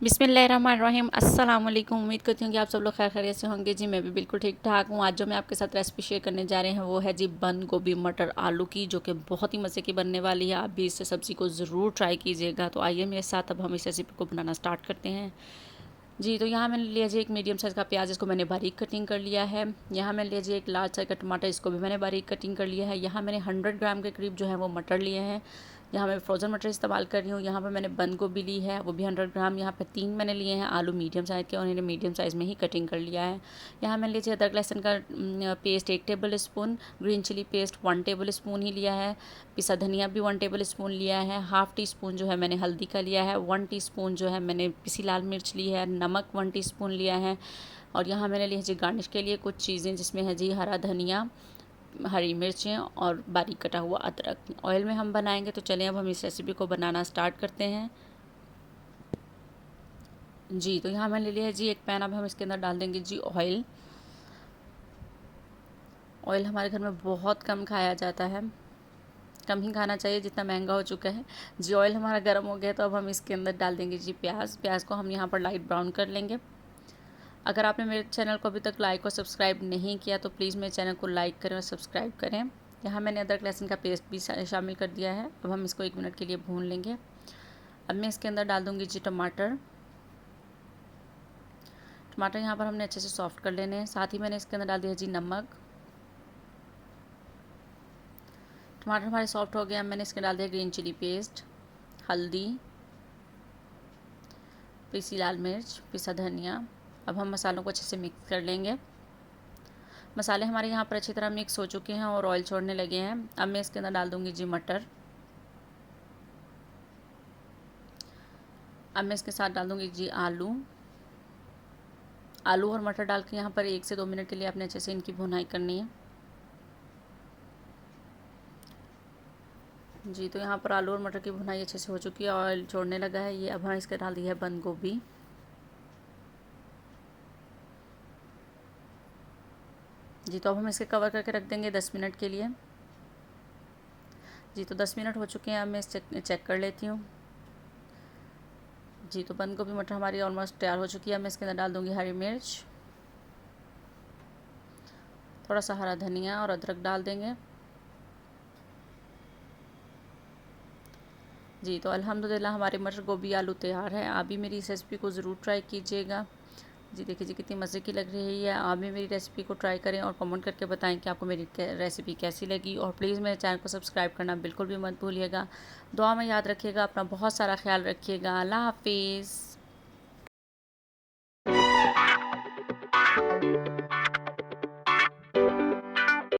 बिस्मिल्लाहिर्रहमानिर्रहीम अस्सलाम वालेकुम। उम्मीद करती हूँ कि आप सब लोग खैर खैरियत से होंगे। जी मैं भी बिल्कुल ठीक ठाक हूँ। आज जो मैं आपके साथ रेसिपी शेयर करने जा रहे हैं वो है जी बंद गोभी मटर आलू की, जो कि बहुत ही मज़े की बनने वाली है। आप भी इस सब्ज़ी को ज़रूर ट्राई कीजिएगा। तो आइए मेरे साथ अब हम इस रेसिपी को बनाना स्टार्ट करते हैं। जी तो यहाँ मैंने लिया जी एक मीडियम साइज़ का प्याज, इसको मैंने बारीक कटिंग कर लिया है। यहाँ मैंने लिया जी एक लार्ज साइज़ का टमाटर, इसको भी मैंने बारीक कटिंग कर लिया है। यहाँ मैंने 100 ग्राम के करीब जो है वो मटर लिए हैं। यहाँ मैं फ्रोज़न मटर इस्तेमाल कर रही हूँ। यहाँ पर मैंने बंद गोभी ली है, वो भी 100 ग्राम। यहाँ पे 3 मैंने लिए हैं आलू मीडियम साइज़ के, और इन्हें मीडियम साइज़ में ही कटिंग कर लिया है। यहाँ मैंने लीजिए अदरक लहसुन का paste 1 tablespoon, green chilli paste 1 tablespoon ही लिया है। पिसा धनिया भी 1 टेबल स्पून लिया है। हाफ़ टी स्पून जो है मैंने हल्दी का लिया है। 1 टीस्पून जो है मैंने पिसी लाल मिर्च ली है। नमक 1 टीस्पून लिया है। और यहाँ मैंने लिया जी गार्निश के लिए कुछ चीज़ें, जिसमें है जी हरा धनिया, हरी मिर्चें और बारीक कटा हुआ अदरक। ऑयल में हम बनाएंगे, तो चलें अब हम इस रेसिपी को बनाना स्टार्ट करते हैं। जी तो यहाँ मैंने ले लिया है जी एक पैन। अब हम इसके अंदर डाल देंगे जी ऑयल। ऑयल हमारे घर में बहुत कम खाया जाता है, कम ही खाना चाहिए, जितना महंगा हो चुका है। जी ऑयल हमारा गर्म हो गया, तो अब हम इसके अंदर डाल देंगे जी प्याज। प्याज को हम यहाँ पर लाइट ब्राउन कर लेंगे। अगर आपने मेरे चैनल को अभी तक लाइक और सब्सक्राइब नहीं किया तो प्लीज़ मेरे चैनल को लाइक करें और सब्सक्राइब करें। यहाँ मैंने अदरक लहसुन का पेस्ट भी शामिल कर दिया है। अब हम इसको 1 मिनट के लिए भून लेंगे। अब मैं इसके अंदर डाल दूँगी जी टमाटर। टमाटर यहाँ पर हमने अच्छे से सॉफ्ट कर लेने हैं। साथ ही मैंने इसके अंदर डाल दिया जी नमक। टमाटर हमारे सॉफ्ट हो गए। अब मैंने इसके डाल दिया ग्रीन चिली पेस्ट, हल्दी, पिसी लाल मिर्च, पिसा धनिया। अब हम मसालों को अच्छे से मिक्स कर लेंगे। मसाले हमारे यहाँ पर अच्छी तरह मिक्स हो चुके हैं और ऑयल छोड़ने लगे हैं। अब मैं इसके अंदर डाल दूँगी जी मटर। अब मैं इसके साथ डाल दूँगी जी आलू। आलू और मटर डाल के यहाँ पर 1 से 2 मिनट के लिए आपने अच्छे से इनकी भुनाई करनी है। जी तो यहाँ पर आलू और मटर की भुनाई अच्छे से हो चुकी है, ऑयल छोड़ने लगा है ये। अब हम इसके डाल दिया है बंद गोभी। जी तो अब हम इसके कवर करके रख देंगे 10 मिनट के लिए। जी तो 10 मिनट हो चुके हैं। अब मैं चेक कर लेती हूँ। जी तो बंद गोभी मटर हमारी ऑलमोस्ट तैयार हो चुकी है। मैं इसके अंदर डाल दूँगी हरी मिर्च, थोड़ा सा हरा धनिया और अदरक डाल देंगे। जी तो अल्हम्दुलिल्लाह हमारे मटर गोभी आलू तैयार है। आप भी मेरी इस रेसिपी को ज़रूर ट्राई कीजिएगा। जी देखिए जी कितनी मज़े की लग रही है। आप भी मेरी रेसिपी को ट्राई करें और कमेंट करके बताएं कि आपको मेरी रेसिपी कैसी लगी। और प्लीज़ मेरे चैनल को सब्सक्राइब करना बिल्कुल भी मत भूलिएगा। दुआ में याद रखिएगा, अपना बहुत सारा ख्याल रखिएगा। अल्लाह हाफिज़।